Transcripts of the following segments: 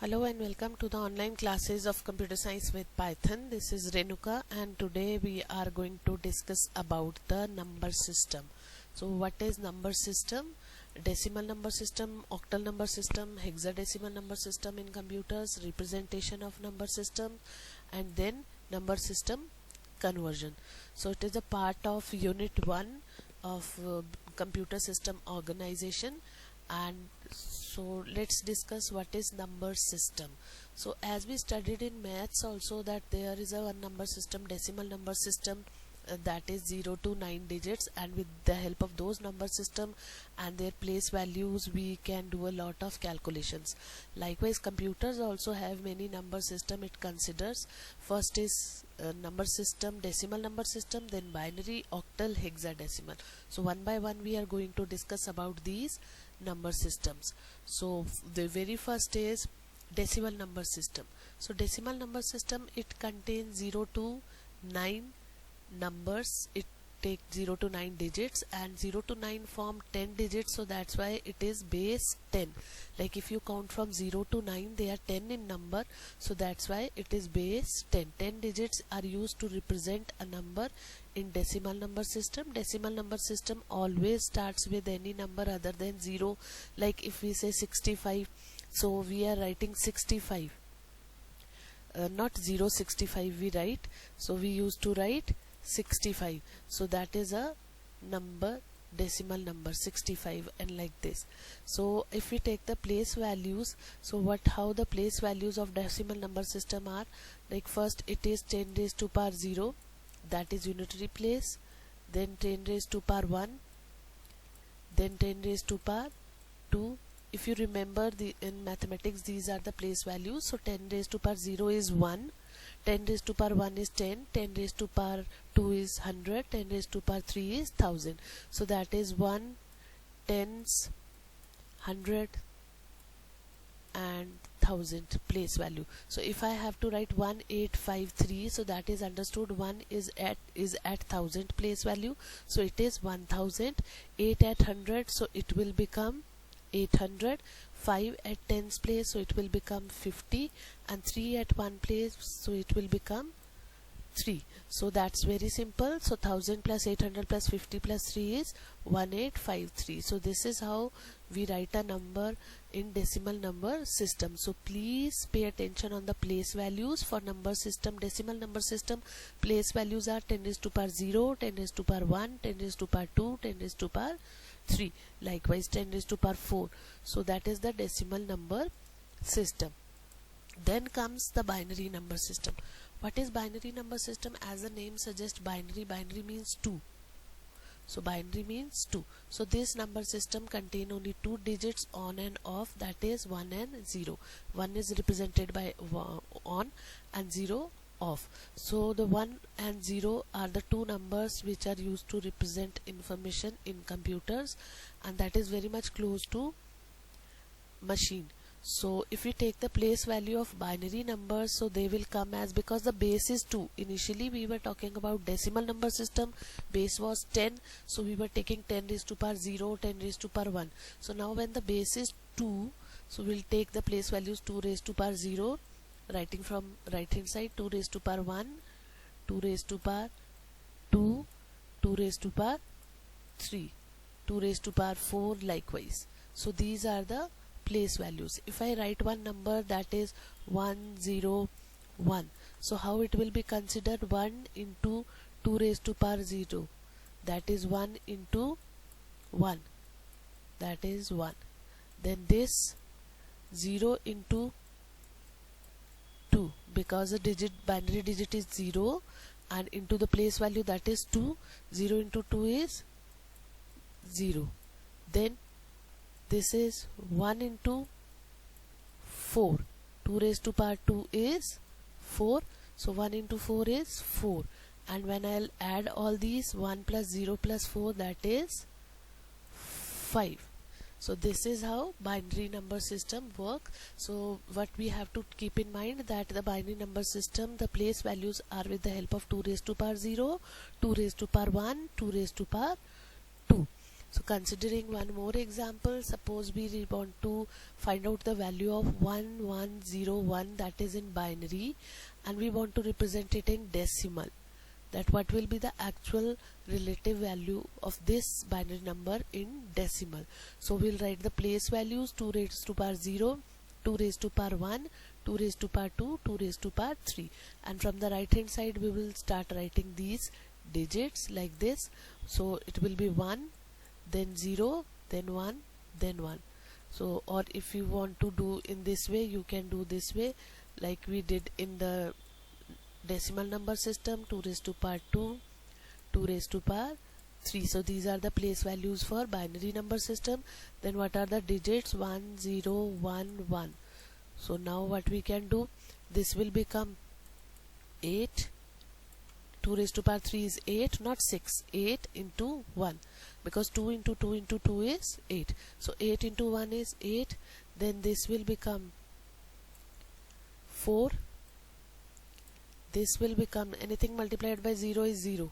Hello and welcome to the online classes of computer science with Python. This is Renuka and today we are going to discuss about the number system. So what is number system? Decimal number system, octal number system, hexadecimal number system in computers, representation of number system, and then number system conversion. So it is a part of unit 1 of computer system organization. And so let's discuss what is number system. So as we studied in maths also, that there is a one number system, decimal number system, that is 0 to 9 digits, and with the help of those number system and their place values we can do a lot of calculations. Likewise, computers also have many number system it considers. First is number system, decimal number system, then binary, octal, hexadecimal. So one by one we are going to discuss about these number systems. So the very first is decimal number system. So decimal number system, it contains 0 to 9 numbers. It takes 0 to 9 digits, and 0 to 9 form 10 digits, so that's why it is base 10. Like if you count from 0 to 9, they are 10 in number, so that's why it is base 10. 10 digits are used to represent a number in decimal number system. Decimal number system always starts with any number other than 0. Like if we say 65, so we are writing 65, not 065 we write, so we used to write 65, so that is a number, decimal number 65, and like this. So if we take the place values, so how the place values of decimal number system are, like first it is 10 raised to power 0, that is unitary place, then 10 raised to power 1, then 10 raised to power 2. If you remember, in mathematics these are the place values. So 10 raised to power 0 is 1, 10 raised to power 1 is 10, 10 raised to power 2 is 100, 10 raised to power 3 is 1000. So that is 1, tens, 100 and 1000 place value. So if I have to write 1853, so that is understood 1 is at 1000 place value, so it is 1000. 8 at 100, so it will become 800. 5 at tens place, so it will become 50, and 3 at 1 place, so it will become 3. So that's very simple. So 1000 plus 800 plus 50 plus 3 is 1853. So this is how we write a number in decimal number system. So please pay attention on the place values for number system. Decimal number system place values are 10 raised to power 0, 10 raised to power 1, 10 raised to power 2, 10 raised to power 3. Likewise 10 raised to power 4. So that is the decimal number system. Then comes the binary number system. What is binary number system? As the name suggests, binary means 2. So binary means 2. So this number system contain only 2 digits on and off, that is 1 and 0. 1 is represented by on and 0 off. So the 1 and 0 are the two numbers which are used to represent information in computers, and that is very much close to machine. So if we take the place value of binary numbers, so they will come as, because the base is 2. Initially we were talking about decimal number system, base was 10, so we were taking 10 raised to power 0, 10 raised to power 1. So now when the base is 2, so we'll take the place values 2 raised to power 0, writing from right hand side, 2 raised to power 1, 2 raised to power 2, 2 raised to power 3, 2 raised to power 4, likewise. So these are the place values. If I write one number, that is 101, so how it will be considered? 1 into 2 raised to power 0, that is 1 into 1, that is 1. Then this 0 into 2, because the binary digit is 0 and into the place value, that is 2, 0 into 2 is 0. Then this is 1 into 4, 2 raised to power 2 is 4, so 1 into 4 is 4, and when I'll add all these, 1 plus 0 plus 4, that is 5. So this is how binary number system works. So what we have to keep in mind, that the binary number system, the place values are with the help of 2 raised to power 0, 2 raised to power 1, 2 raised to power 2. So considering one more example, suppose we want to find out the value of 1101, that is in binary, and we want to represent it in decimal, that what will be the actual relative value of this binary number in decimal. So we'll write the place values: 2 raised to power 0, 2 raised to power 1, 2 raised to power 2, 2 raised to power 3, and from the right hand side we will start writing these digits like this. So it will be 1, then 0, then 1, then 1. So, or if you want to do in this way, you can do this way like we did in the decimal number system: 2 raised to power 2, 2 raised to power 3. So these are the place values for binary number system. Then what are the digits? 1, 0, 1, 1. So now what we can do, this will become 8. 2 raised to power 3 is 8, not 6. 8 into 1, because 2 into 2 into 2 is 8. So 8 into 1 is 8. Then this will become 4. This will become, anything multiplied by 0 is 0.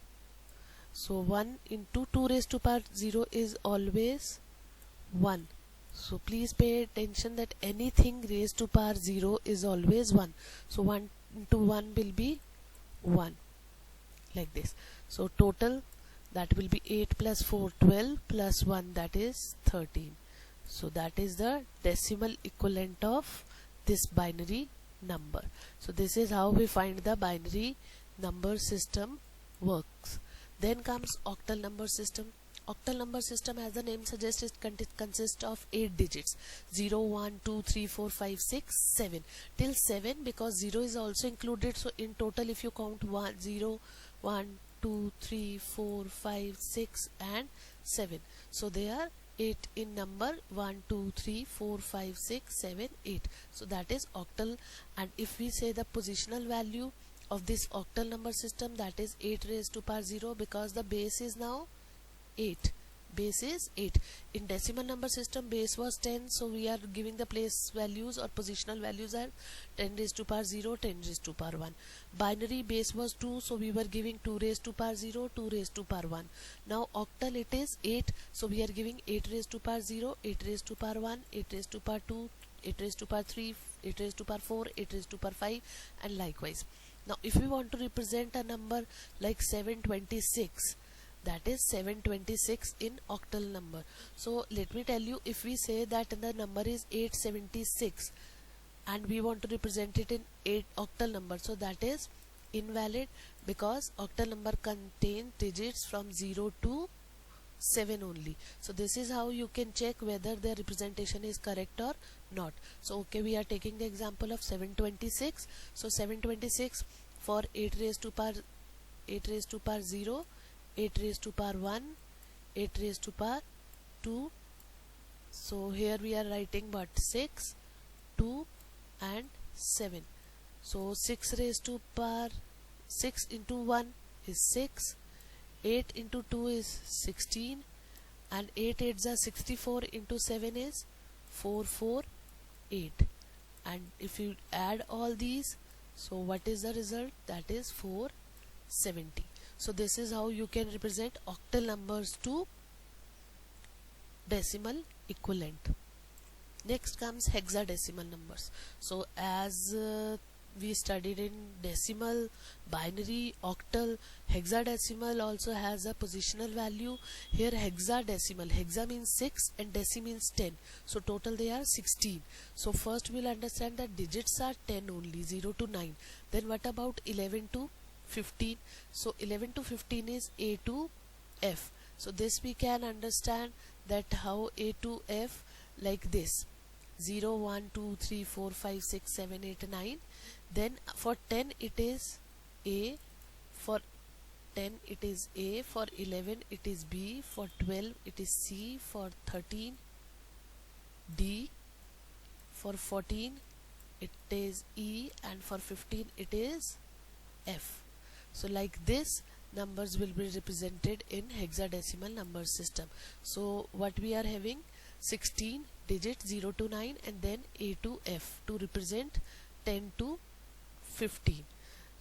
So 1 into 2 raised to power 0 is always 1. So please pay attention that anything raised to power 0 is always 1. So 1 into 1 will be 1, like this. So total, that will be 8 plus 4, 12, plus 1, that is 13. So that is the decimal equivalent of this binary number. So this is how we find the binary number system works. Then comes octal number system. Octal number system, as the name suggests, it consists of 8 digits: 0, 1, 2, 3, 4, 5, 6, 7, till 7, because 0 is also included. So in total, if you count 1, 0, 1, 2, 3, 4, 5, 6 and 7, so they are 8 in number: 1, 2, 3, 4, 5, 6, 7, 8. So that is octal. And if we say the positional value of this octal number system, that is 8 raised to power 0, because the base is now 8. Base is 8. In decimal number system, base was 10, so we are giving the place values or positional values are 10 raised to power 0, 10 raised to power 1. Binary, base was 2, so we were giving 2 raised to power 0, 2 raised to power 1. Now octal, it is 8, so we are giving 8 raised to power 0, 8 raised to power 1, 8 raised to power 2, 8 raised to power 3, 8 raised to power 4, 8 raised to power 5, and likewise. Now if we want to represent a number like 726, that is 726 in octal number. So let me tell you, if we say that the number is 876 and we want to represent it in 8 octal number, so that is invalid, because octal number contains digits from 0 to 7 only. So this is how you can check whether the representation is correct or not. So okay, we are taking the example of 726. So 726 for 8 raised to power 0, 8 raised to power 1, 8 raised to power 2. So here we are writing but 6, 2 and 7. So 6 raised to power 6 into 1 is 6, 8 into 2 is 16, and 8 8s are 64, into 7 is 448. And if you add all these, so what is the result? That is 470. So this is how you can represent octal numbers to decimal equivalent. Next comes hexadecimal numbers. So as we studied in decimal, binary, octal, hexadecimal also has a positional value. Here hexadecimal, hexa means 6 and deci means 10. So total they are 16. So first we'll understand that digits are 10 only, 0 to 9. Then what about 11 to 15? So 11 to 15 is A to F. So this we can understand that how A to F, like this: 0, 1, 2, 3, 4, 5, 6, 7, 8, 9. Then for 10 it is A, for 10 it is A, for 11 it is B, for 12 it is C, for 13 D, for 14 it is E, and for 15 it is F. So like this numbers will be represented in hexadecimal number system. So what we are having, 16 digits 0 to 9 and then A to F to represent 10 to 15.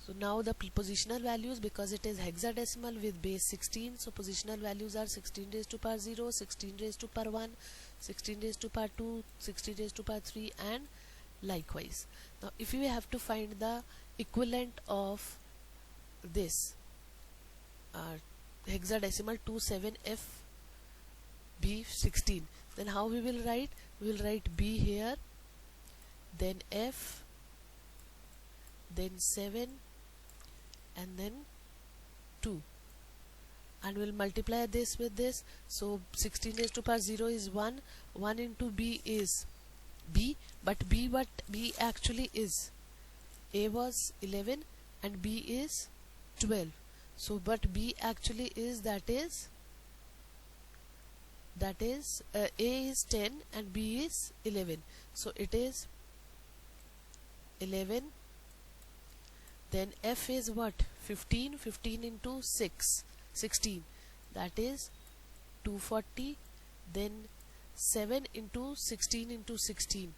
So now the positional values, because it is hexadecimal with base 16, so positional values are 16 raised to power 0, 16 raised to power 1, 16 raised to power 2, 16 raised to power 3, and likewise. Now if we have to find the equivalent of this hexadecimal 27FB16, then how we will write? We will write B here, then F, then 7, and then 2, and we'll multiply this with this. So 16 raised to power 0 is 1, 1 into B is B, but B what B actually is, A was 11 and B is 12. So but B actually is, that is A is 10 and B is 11, so it is 11. Then F is what? 15, 15 into 6, 16, that is 240. Then 7 into 16 into 16,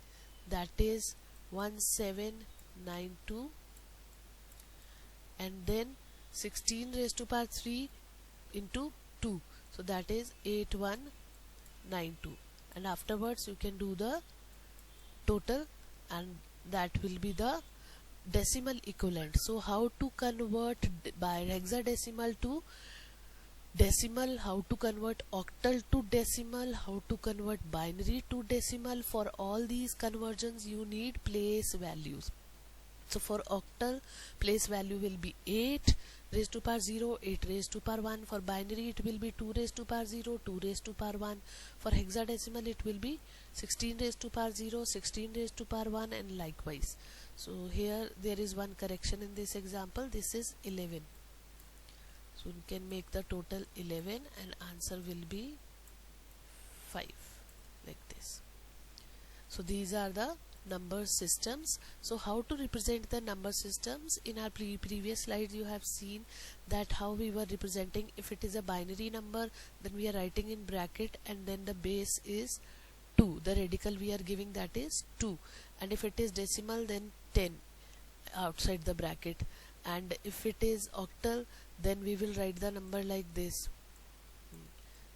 that is 1792. And then 16 raised to power 3 into 2, so that is 8192. And afterwards you can do the total, and that will be the decimal equivalent. So how to convert by hexadecimal to decimal, how to convert octal to decimal, how to convert binary to decimal, for all these conversions you need place values. So for octal, place value will be 8 raised to power 0, 8 raised to power 1. For binary it will be 2 raised to power 0, 2 raised to power 1. For hexadecimal it will be 16 raised to power 0, 16 raised to power 1, and likewise. So here there is one correction in this example, this is 11. So you can make the total 11 and answer will be 5, like this. So these are the number systems. So how to represent the number systems? In our previous slides you have seen that how we were representing. If it is a binary number, then we are writing in bracket and then the base is 2, the radical we are giving, that is 2, and if it is decimal then 10 outside the bracket, and if it is octal then we will write the number like this,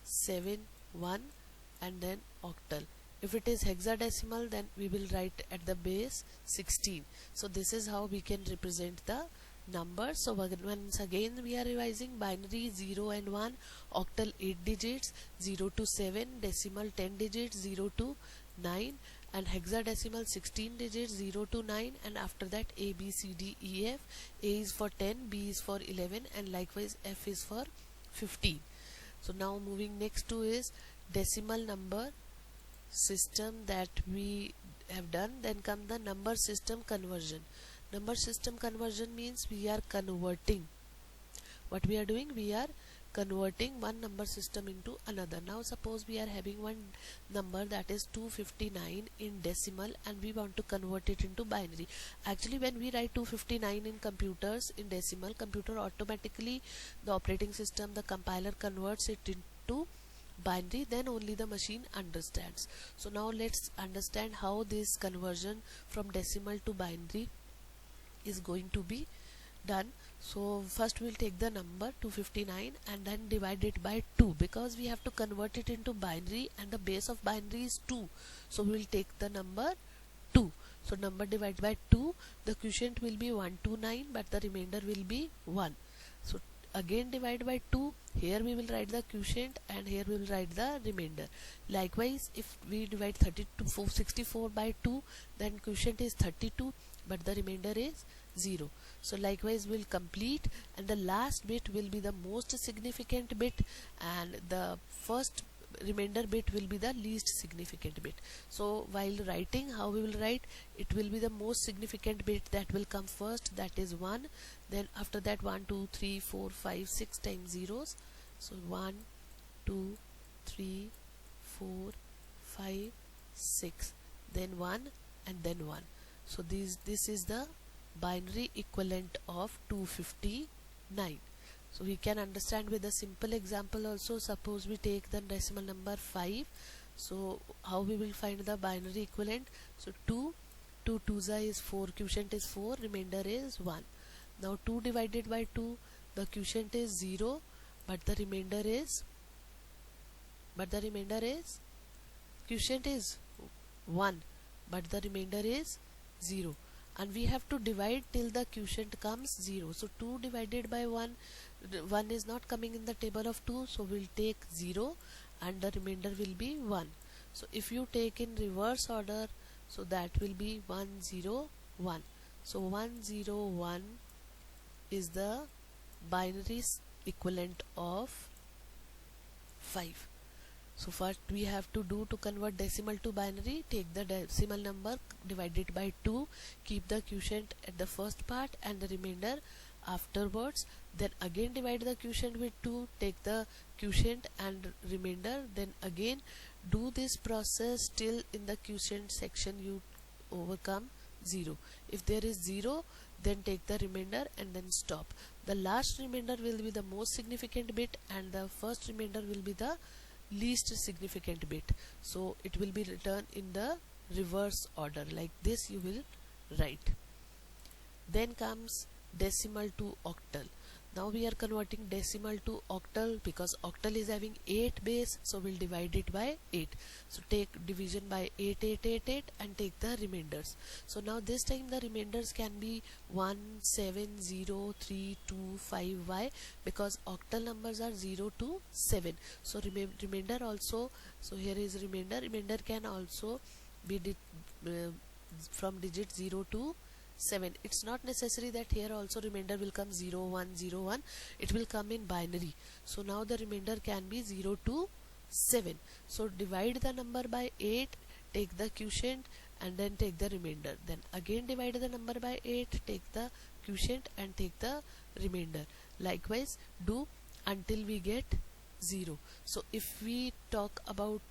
7 1 and then octal. If it is hexadecimal then we will write at the base 16. So this is how we can represent the numbers. So once again we are revising: binary 0 and 1, octal 8 digits, 0 to 7, decimal 10 digits, 0 to 9, and hexadecimal 16 digits, 0 to 9, and after that A, B, C, D, E, F. A is for 10, B is for 11, and likewise F is for 15. So now moving next to is decimal number system that we have done. Then come the number system conversion. Number system conversion means we are converting. What we are doing? We are converting one number system into another. Now suppose we are having one number that is 259 in decimal and we want to convert it into binary. Actually when we write 259 in computers in decimal, computer automatically, the operating system, the compiler converts it into binary, then only the machine understands. So now let's understand how this conversion from decimal to binary is going to be done. So first we'll take the number 259 and then divide it by 2, because we have to convert it into binary and the base of binary is 2. So we'll take the number 2. So number divided by 2, the quotient will be 129, but the remainder will be 1. So again divide by 2, here we will write the quotient and here we will write the remainder. Likewise if we divide 64 by 2, then quotient is 32 but the remainder is 0. So likewise we'll complete, and the last bit will be the most significant bit and the first remainder bit will be the least significant bit. So while writing, how we will write? It will be the most significant bit that will come first, that is 1. Then after that 1 2 3 4 5 6 times zeros. So 1 2 3 4 5 6, then 1 and then 1. So this is the binary equivalent of 259. So we can understand with a simple example also. Suppose we take the decimal number 5. So how we will find the binary equivalent? So 2 2 2 is 4, quotient is 4, remainder is 1. Now 2 divided by 2, the quotient is 0, but the remainder is quotient is 1, but the remainder is 0, and we have to divide till the quotient comes 0. So 2 divided by 1, 1 is not coming in the table of 2, so we'll take 0 and the remainder will be 1. So if you take in reverse order, so that will be 1 0 1. So 1 0 1 is the binary equivalent of 5. So first we have to do to convert decimal to binary, take the decimal number, divide it by 2, keep the quotient at the first part and the remainder afterwards, then again divide the quotient with 2, take the quotient and remainder, then again do this process till in the quotient section you overcome 0. If there is 0, then take the remainder and then stop. The last remainder will be the most significant bit and the first remainder will be the least significant bit, so it will be written in the reverse order. Like this you will write. Then comes decimal to octal. Now we are converting decimal to octal because octal is having 8 base, so we'll divide it by 8. So take division by 8 8 8 8 and take the remainders. So now this time the remainders can be 1 7 0 3 2 5. Why? Because octal numbers are 0 to 7. So remainder also, so here is remainder can also be from digit 0 to 7. It's not necessary that here also remainder will come 0 1 0 1. It will come in binary. So now the remainder can be 0 to 7. So divide the number by 8, take the quotient and then take the remainder. Then again divide the number by 8, take the quotient and take the remainder. Likewise do until we get 0. So if we talk about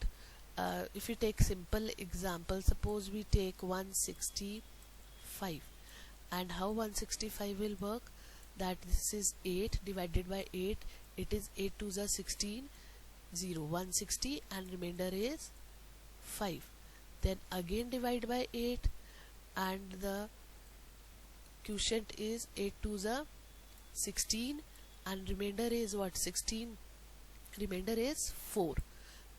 if we take simple example, suppose we take 165, and how 165 will work, that this is 8 divided by 8, it is 8 to the 16, 0 160 and remainder is 5. Then again divide by 8 and the quotient is 8 to the 16 and remainder is what, 16, remainder is 4.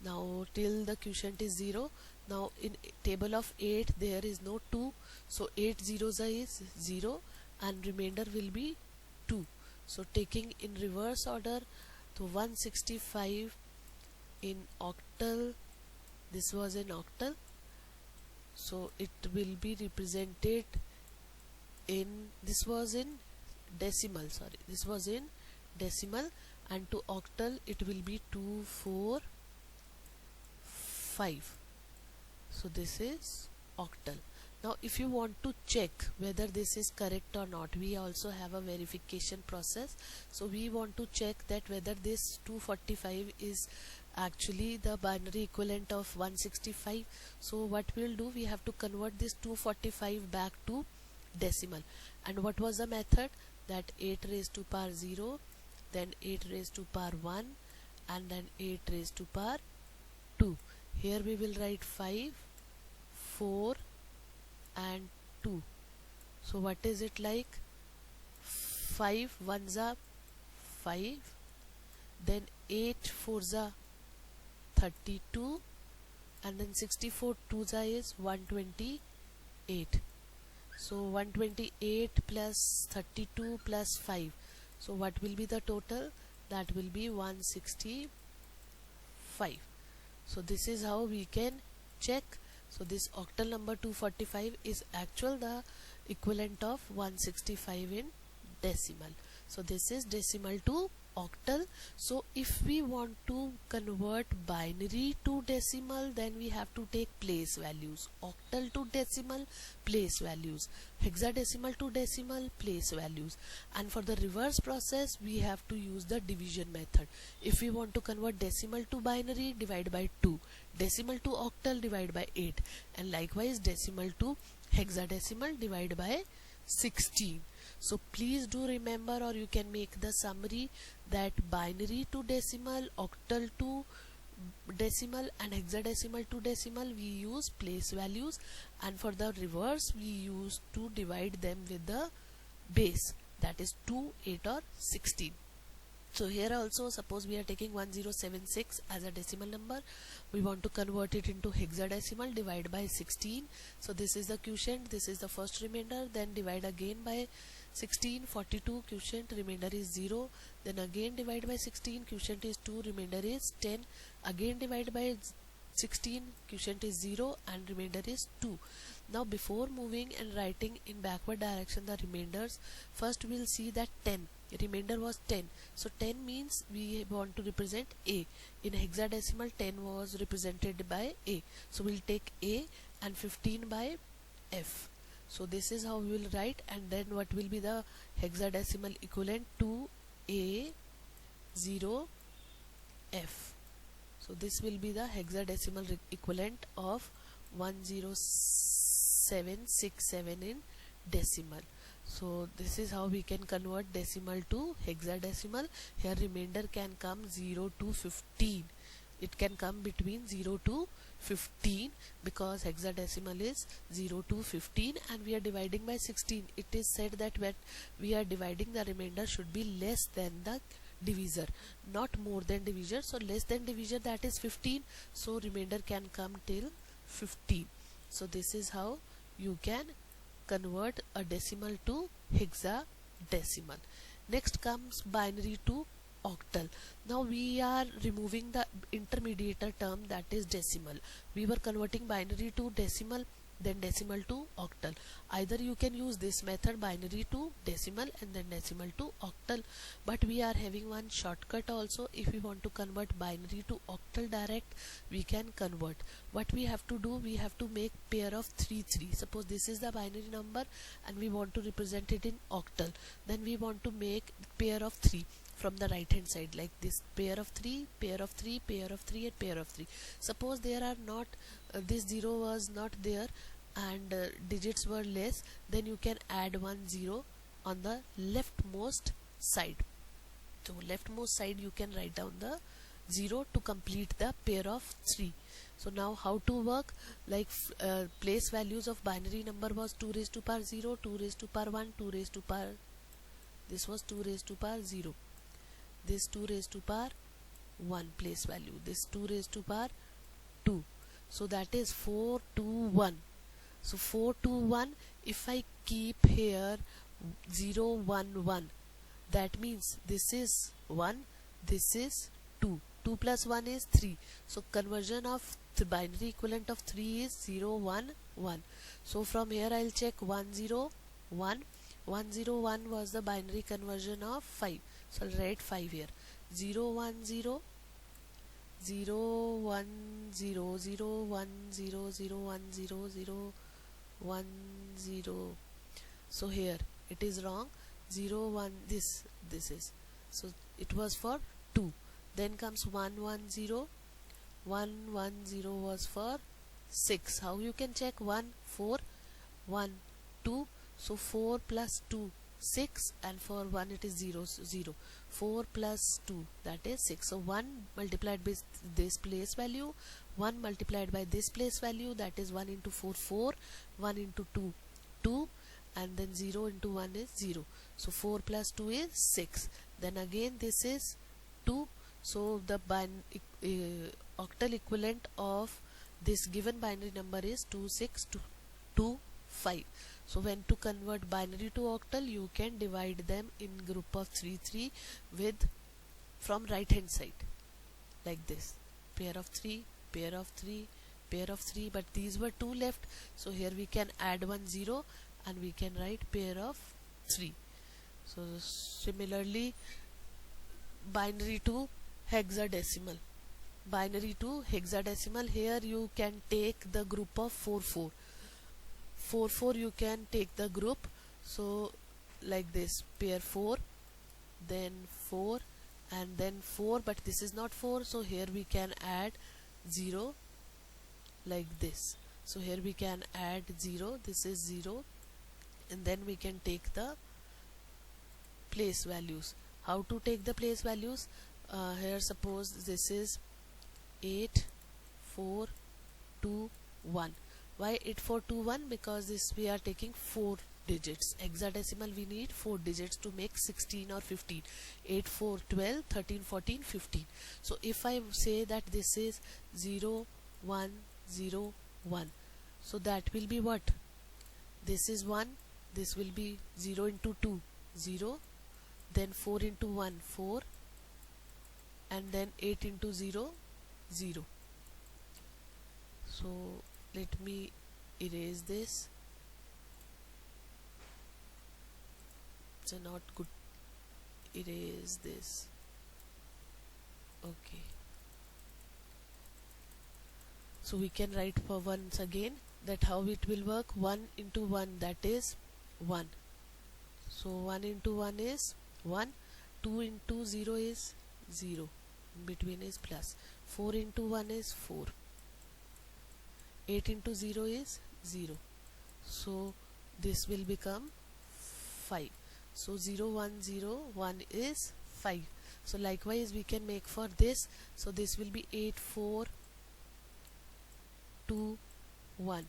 Now till the quotient is 0. Now in table of 8 there is no 2, so 8 zeros is 0 and remainder will be 2. So taking in reverse order, so 165 in octal, this was in octal, so it will be represented in, this was in decimal, sorry, this was in decimal, and to octal it will be 2 4 5. So this is octal. Now if you want to check whether this is correct or not, we also have a verification process. So we want to check that whether this 245 is actually the binary equivalent of 165. So what we'll do, we have to convert this 245 back to decimal. And what was the method? That 8 raised to power 0, then 8 raised to power 1 and then 8 raised to power 2. Here we will write 5 4 and 2. So what is it like? 5 1s are 5, then 8 4s are 32 and then 64 2s are is 128. So 128 plus 32 plus 5. So what will be the total? That will be 165. So this is how we can check. So this octal number 245 is actual the equivalent of 165 in decimal. So this is decimal to octal. So if we want to convert binary to decimal, then we have to take place values. Octal to decimal, place values. Hexadecimal to decimal, place values. And for the reverse process, we have to use the division method. If we want to convert decimal to binary, divide by 2. Decimal to octal, divide by 8. And likewise decimal to hexadecimal, divide by 16. So please do remember, or you can make the summary, that binary to decimal, octal to decimal and hexadecimal to decimal we use place values, and for the reverse we use to divide them with the base. that is 2, 8 or 16. So here also, suppose we are taking 1076 as a decimal number, we want to convert it into hexadecimal, divide by 16. So this is the quotient, this is the first remainder, then divide again by 16, 42, quotient, remainder is 0, then again divide by 16, quotient is 2, remainder is 10, again divide by 16, quotient is 0 and remainder is 2. Now before moving and writing in backward direction the remainders, first we will see that 10, remainder was 10, so 10 means we want to represent A. In hexadecimal 10 was represented by A, so we'll take A and 15 by F. So this is how we will write, and then what will be the hexadecimal equivalent to A 0 F. So this will be the hexadecimal equivalent of 10767 in decimal. So this is how we can convert decimal to hexadecimal. Here remainder can come 0 to 15. It can come between 0 to 15 because hexadecimal is 0 to 15 and we are dividing by 16. It is said that when we are dividing, the remainder should be less than the divisor, not more than divisor. So less than divisor, that is 15, so remainder can come till 15. So this is how you can convert a decimal to hexadecimal. Next comes binary to octal. Now we are removing the intermediate term, that is decimal. We were converting binary to decimal, then decimal to octal. Either you can use this method, binary to decimal and then decimal to octal, but we are having one shortcut also. If we want to convert binary to octal direct, we can convert. What we have to do, we have to make pair of 3 3. Suppose this is the binary number and we want to represent it in octal, then we want to make pair of 3 from the right hand side, like this: pair of 3, pair of 3, pair of 3 and pair of 3. Suppose there are not this 0 was not there and digits were less, then you can add 1 0 on the leftmost side. So leftmost side you can write down the 0 to complete the pair of 3. So now how to work, like place values of binary number was 2 raised to power 0, 2 raised to power 1, 2 raised to power, this was 2 raised to power 0, this 2 raised to power 1 place value, this 2 raised to power 2. So that is 4 2 1. So 4 2 1, if I keep here 0 1 1, that means this is 1, this is 2, 2 plus 1 is 3. So conversion of the binary equivalent of 3 is 0 1 1. So from here I'll check 1 0 1. 1 0 1 was the binary conversion of 5, so I'll write 5 here. 0 1 0, 0 1 0, 0 1 0, 0 1 0, 0 1 0. So here it is wrong, 0 1, this is, so it was for 2. Then comes 1 1 0, 1 1 0 was for 6. How you can check? 1 4 1 2, so 4 plus 2 6, and for 1 it is 0, so 0. 4 plus 2, that is 6. So 1 multiplied by this place value, 1 multiplied by this place value, that is 1 into 4 4, 1 into 2 2, and then 0 into 1 is 0. So 4 plus 2 is 6. Then again this is 2. So the octal equivalent of this given binary number is 2 6 2 5. So when to convert binary to octal, you can divide them in group of 3 3 with from right hand side, like this: pair of 3, pair of 3, pair of 3, but these were 2 left, so here we can add 1 0 and we can write pair of 3. So similarly, binary to hexadecimal. Binary to hexadecimal, here you can take the group of 4 4. 4 4 you can take the group, so like this: pair 4, then 4, and then 4, but this is not 4, so here we can add 0 like this. So here we can add 0, this is 0, and then we can take the place values. How to take the place values? Here suppose this is 8 4 2 1. Why 8 4 2 1? Because this we are taking 4 digits. Hexadecimal we need 4 digits to make 16 or 15. 8, 4, 12, 13, 14, 15. So if I say that this is 0, 1, 0, 1, so that will be what? This is 1, this will be 0 into 2, 0, then 4 into 1, 4, and then 8 into 0, 0. So let me erase this. It's not good. Erase this. Okay. So we can write for once again that how it will work. 1 into 1, that is 1. So 1 into 1 is 1. 2 into 0 is 0. In between is plus. 4 into 1 is 4. 8 into 0 is 0. So this will become 5. So 0, 1, 0, 1 is 5. So likewise we can make for this. So this will be 8, 4, 2, 1.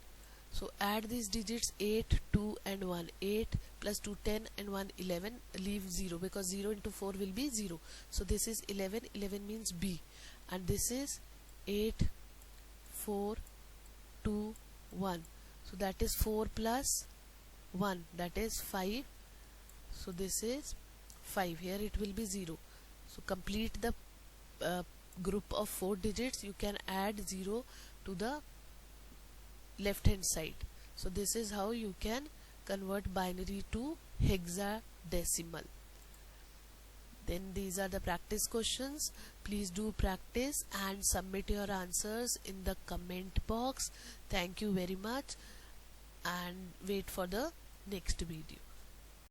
So add these digits 8, 2 and 1. 8 plus 2, 10 and 1, 11. Leave 0 because 0 into 4 will be 0. So this is 11. 11 means B. And this is 8, 4, 2, 1. So that is 4 plus 1. That is 5. So this is 5. Here it will be 0. So complete the group of 4 digits. You can add 0 to the left hand side. So this is how you can convert binary to hexadecimal. Then these are the practice questions. Please do practice and submit your answers in the comment box. Thank you very much and wait for the next video.